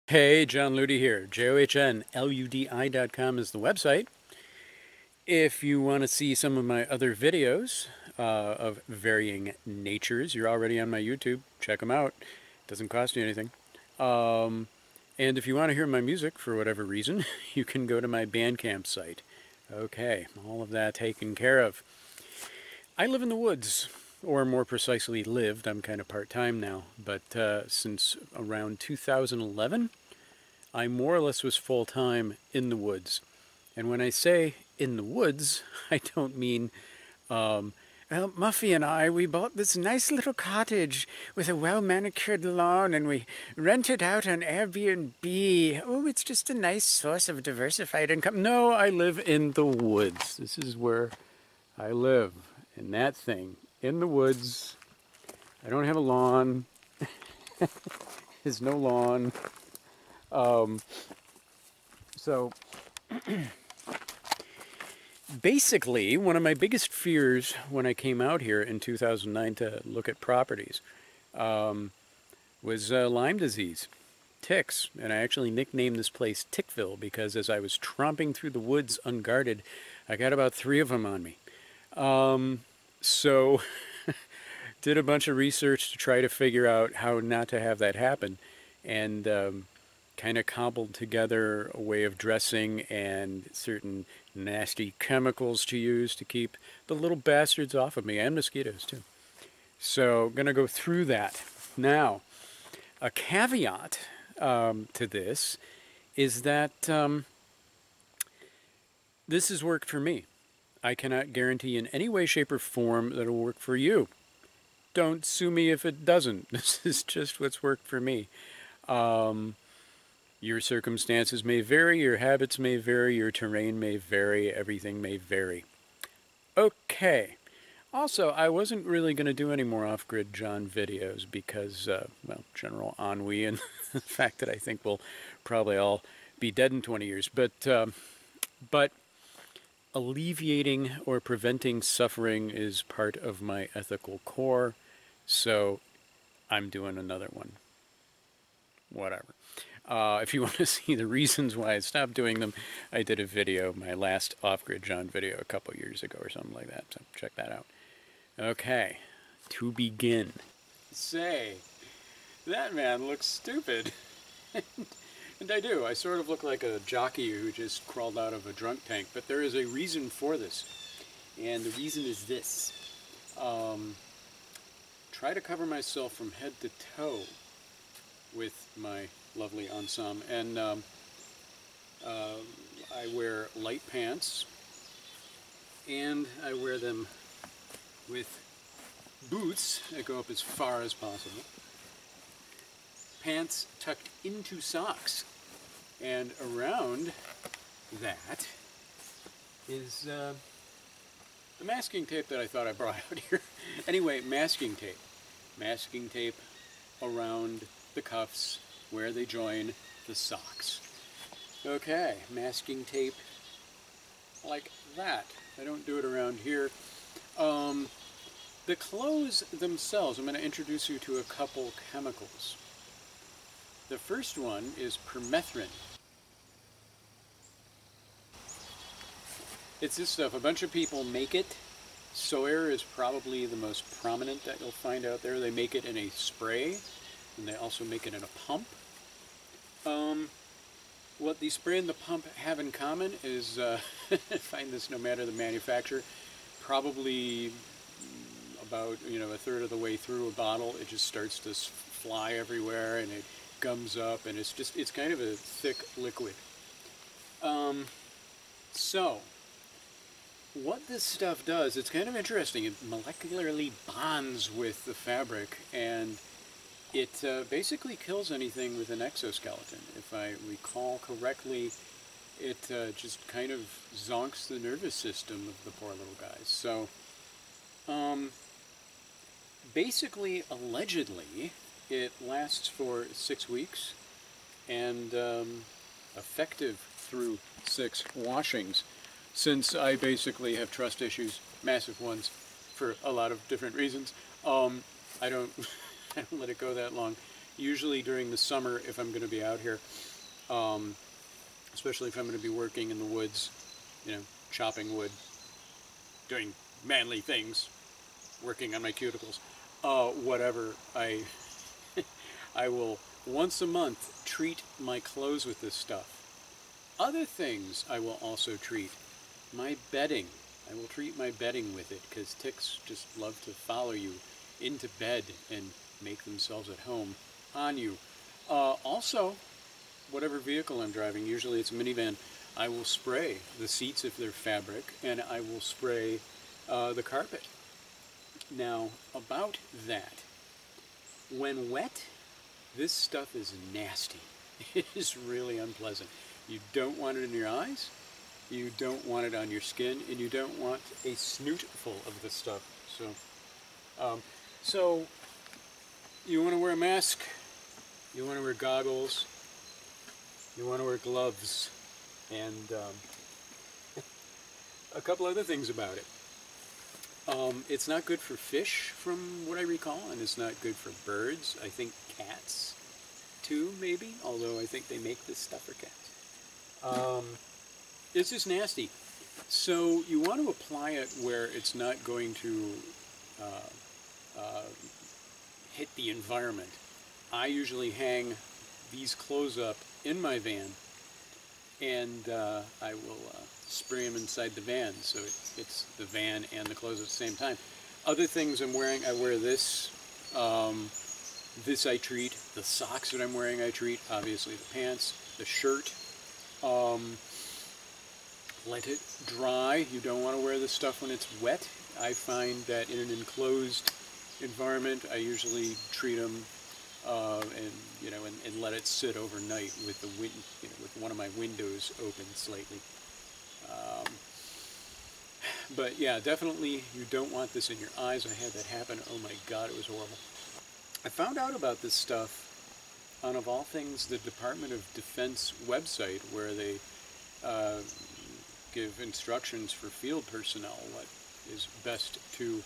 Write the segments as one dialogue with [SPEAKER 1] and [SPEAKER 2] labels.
[SPEAKER 1] Hey, John Ludi here. JOHNLUDI.com is the website. If you want to see some of my other videos of varying natures, you're already on my YouTube. Check them out. Doesn't cost you anything. And if you want to hear my music for whatever reason, you can go to my Bandcamp site. Okay, all of that taken care of. I live in the woods, or more precisely lived. I'm kind of part-time now, but since around 2011, I more or less was full-time in the woods. And when I say in the woods, I don't mean, well, Muffy and I, we bought this nice little cottage with a well-manicured lawn and we rent it out on Airbnb. Oh, it's just a nice source of diversified income. No, I live in the woods. This is where I live, in that thing, in the woods. I don't have a lawn. There's no lawn. So basically, one of my biggest fears when I came out here in 2009 to look at properties was Lyme disease, ticks. And I actually nicknamed this place Tickville because as I was tromping through the woods unguarded, I got about 3 of them on me. So did a bunch of research to try to figure out how not to have that happen. And kind of cobbled together a way of dressing and certain nasty chemicals to use to keep the little bastards off of me, and mosquitoes too. So I'm going to go through that. Now, a caveat to this is that this has worked for me. I cannot guarantee in any way, shape, or form that it'll work for you. Don't sue me if it doesn't. This is just what's worked for me. Your circumstances may vary, your habits may vary, your terrain may vary, everything may vary. Okay. Also, I wasn't really going to do any more off-grid John videos because, well, general ennui and the fact that I think we'll probably all be dead in 20 years. But alleviating or preventing suffering is part of my ethical core, so I'm doing another one. Whatever. If you want to see the reasons why I stopped doing them, I did a video, my last off-grid John video a couple years ago or something like that, so check that out. Okay, to begin. Say, that man looks stupid. And I do. I sort of look like a jockey who just crawled out of a drunk tank, but there is a reason for this. And the reason is this. Try to cover myself from head to toe with my lovely ensemble, and I wear light pants, and I wear them with boots that go up as far as possible, pants tucked into socks, and around that is the masking tape that I thought I brought out here. Anyway, masking tape around the cuffs where they join the socks. Okay, masking tape like that. I don't do it around here. The clothes themselves, I'm going to introduce you to a couple chemicals. The first one is permethrin. It's this stuff. A bunch of people make it. Sawyer is probably the most prominent that you'll find out there. They make it in a spray, and they also make it in a pump. What the spray and the pump have in common is, find this no matter the manufacturer, probably about, a third of the way through a bottle, it just starts to fly everywhere and it gums up, and it's kind of a thick liquid. So, what this stuff does, it's kind of interesting. It molecularly bonds with the fabric, and it basically kills anything with an exoskeleton. If I recall correctly, it just kind of zonks the nervous system of the poor little guys. So, basically, allegedly, it lasts for 6 weeks and effective through 6 washings. Since I basically have trust issues, massive ones, for a lot of different reasons, I don't I don't let it go that long. usually during the summer if I'm going to be out here, especially if I'm going to be working in the woods, you know, chopping wood, doing manly things, working on my cuticles, whatever, I will once a month treat my clothes with this stuff. Other things I will also treat. My bedding. I will treat my bedding with it because ticks just love to follow you into bed and make themselves at home on you. Also, whatever vehicle I'm driving, usually it's a minivan, I will spray the seats if they're fabric, and I will spray the carpet. Now, about that, when wet, this stuff is nasty. It is really unpleasant. You don't want it in your eyes, you don't want it on your skin, and you don't want a snoot full of this stuff. So you want to wear a mask, you want to wear goggles, you want to wear gloves, and a couple other things about it. It's not good for fish, from what I recall, and it's not good for birds. I think cats, too, maybe, although I think they make this stuff for cats. It's just nasty. So you want to apply it where it's not going to hit the environment. I usually hang these clothes up in my van, and I will spray them inside the van, so it's the van and the clothes at the same time. Other things I'm wearing, I wear this. This I treat. The socks that I'm wearing I treat. Obviously the pants, the shirt. Let it dry. You don't want to wear this stuff when it's wet. I find that in an enclosed environment, I usually treat them and let it sit overnight with the wind, with one of my windows open slightly. But yeah, definitely you don't want this in your eyes. I had that happen. Oh my God, it was horrible. I found out about this stuff on, of all things, the Department of Defense website, where they give instructions for field personnel what is best to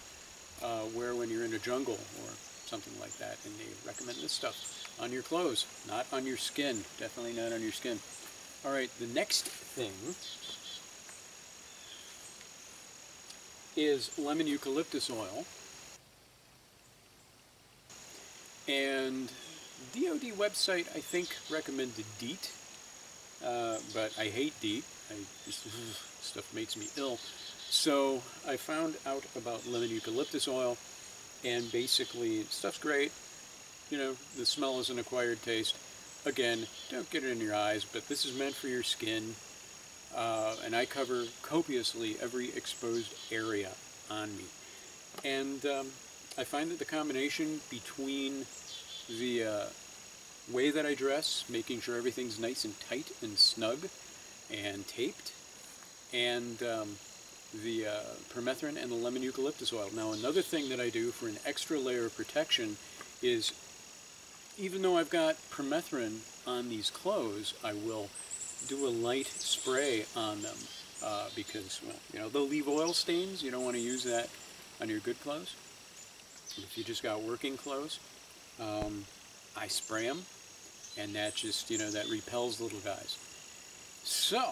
[SPEAKER 1] wear when you're in a jungle or something like that, and they recommend this stuff on your clothes, not on your skin. Definitely not on your skin. All right, the next thing is lemon eucalyptus oil. And DoD website, I think, recommended DEET, but I hate DEET. This stuff makes me ill. So I found out about lemon eucalyptus oil, and basically, stuff's great. You know, the smell is an acquired taste. Again, don't get it in your eyes, but this is meant for your skin. And I cover copiously every exposed area on me. And I find that the combination between the way that I dress, making sure everything's nice and tight and snug and taped, and the permethrin and the lemon eucalyptus oil. Now, another thing that I do for an extra layer of protection is, even though I've got permethrin on these clothes, I will do a light spray on them because, well, you know, they'll leave oil stains. You don't want to use that on your good clothes. If you just got working clothes, I spray them, and that just, you know, that repels little guys. So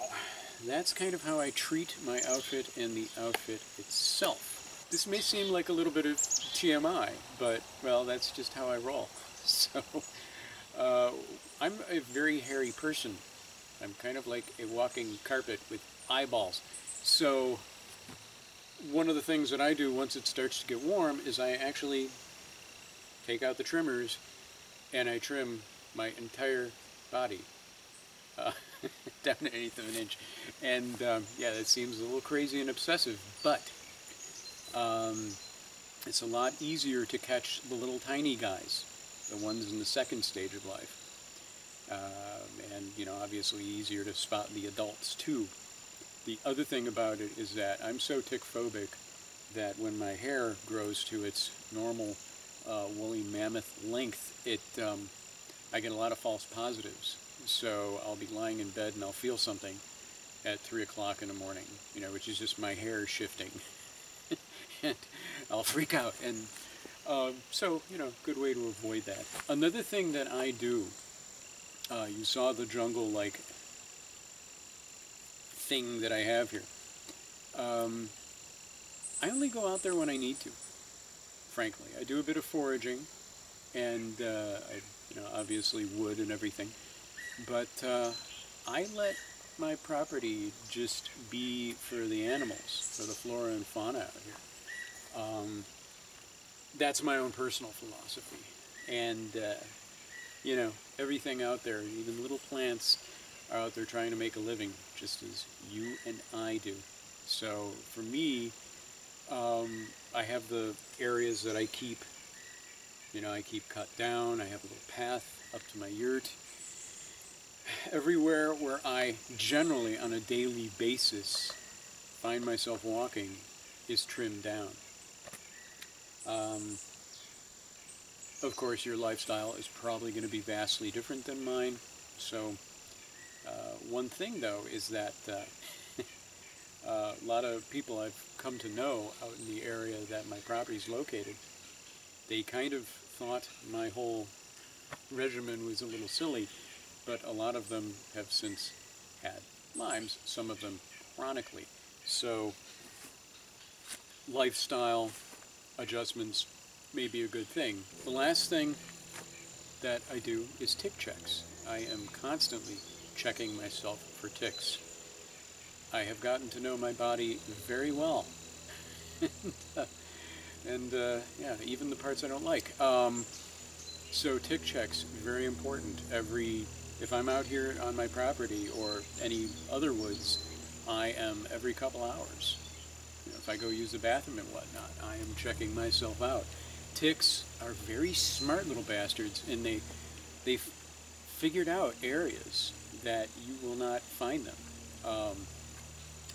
[SPEAKER 1] that's kind of how I treat my outfit and the outfit itself. This may seem like a little bit of TMI, but, well, that's just how I roll. So I'm a very hairy person. I'm kind of like a walking carpet with eyeballs. So one of the things that I do once it starts to get warm is I actually take out the trimmers and I trim my entire body down to 1/8 of an inch. And yeah, that seems a little crazy and obsessive, but it's a lot easier to catch the little tiny guys, the ones in the second stage of life. And, you know, obviously easier to spot the adults too. The other thing about it is that I'm so tick phobic that when my hair grows to its normal woolly mammoth length, I get a lot of false positives. So I'll be lying in bed and I'll feel something at 3 o'clock in the morning, you know, which is just my hair shifting. And I'll freak out. And So, good way to avoid that. Another thing that I do, you saw the jungle-like thing that I have here. Um, I only go out there when I need to, frankly. I do a bit of foraging, and obviously wood and everything. But I let my property just be for the animals, for the flora and fauna out here. That's my own personal philosophy. And, everything out there, even little plants, are out there trying to make a living, just as you and I do. So for me, I have the areas that I keep, I keep cut down. I have a little path up to my yurt. Everywhere where I generally, on a daily basis, find myself walking is trimmed down. Of course, your lifestyle is probably going to be vastly different than mine. So, one thing though is that a lot of people I've come to know out in the area that my property is located, they kind of thought my whole regimen was a little silly, but a lot of them have since had Lyme's, some of them chronically. So, lifestyle adjustments may be a good thing. The last thing that I do is tick checks. I am constantly checking myself for ticks. I have gotten to know my body very well. and yeah, even the parts I don't like. So tick checks, very important. If I'm out here on my property or any other woods, I am every couple hours. If I go use the bathroom and whatnot, I am checking myself out. Ticks are very smart little bastards, and they've figured out areas that you will not find them.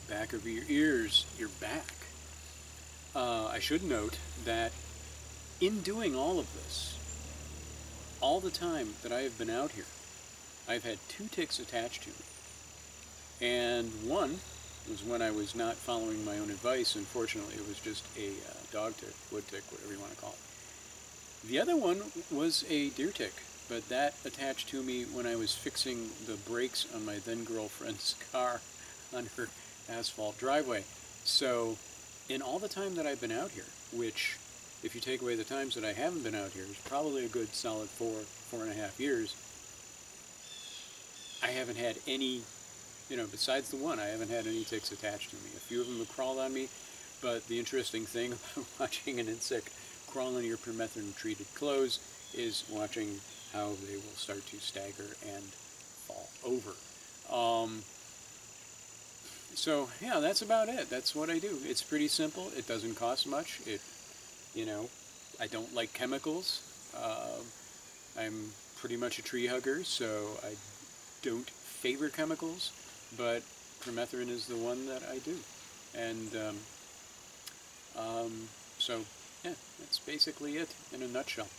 [SPEAKER 1] Back of your ears, your back. I should note that in doing all of this, all the time that I have been out here, I've had 2 ticks attached to me. And one was when I was not following my own advice. Unfortunately, it was just a dog tick, wood tick, whatever you want to call it. The other one was a deer tick, but that attached to me when I was fixing the brakes on my then-girlfriend's car on her asphalt driveway. So, in all the time that I've been out here, which, if you take away the times that I haven't been out here, is probably a good solid 4.5 years, I haven't had any, besides the one, I haven't had any ticks attached to me. A few of them have crawled on me, but the interesting thing about watching an insect crawl into your permethrin-treated clothes is watching how they will start to stagger and fall over. So, yeah, that's about it. That's what I do. It's pretty simple. It doesn't cost much. I don't like chemicals. I'm pretty much a tree hugger, so I don't favor chemicals, but permethrin is the one that I do. And so, yeah, that's basically it in a nutshell.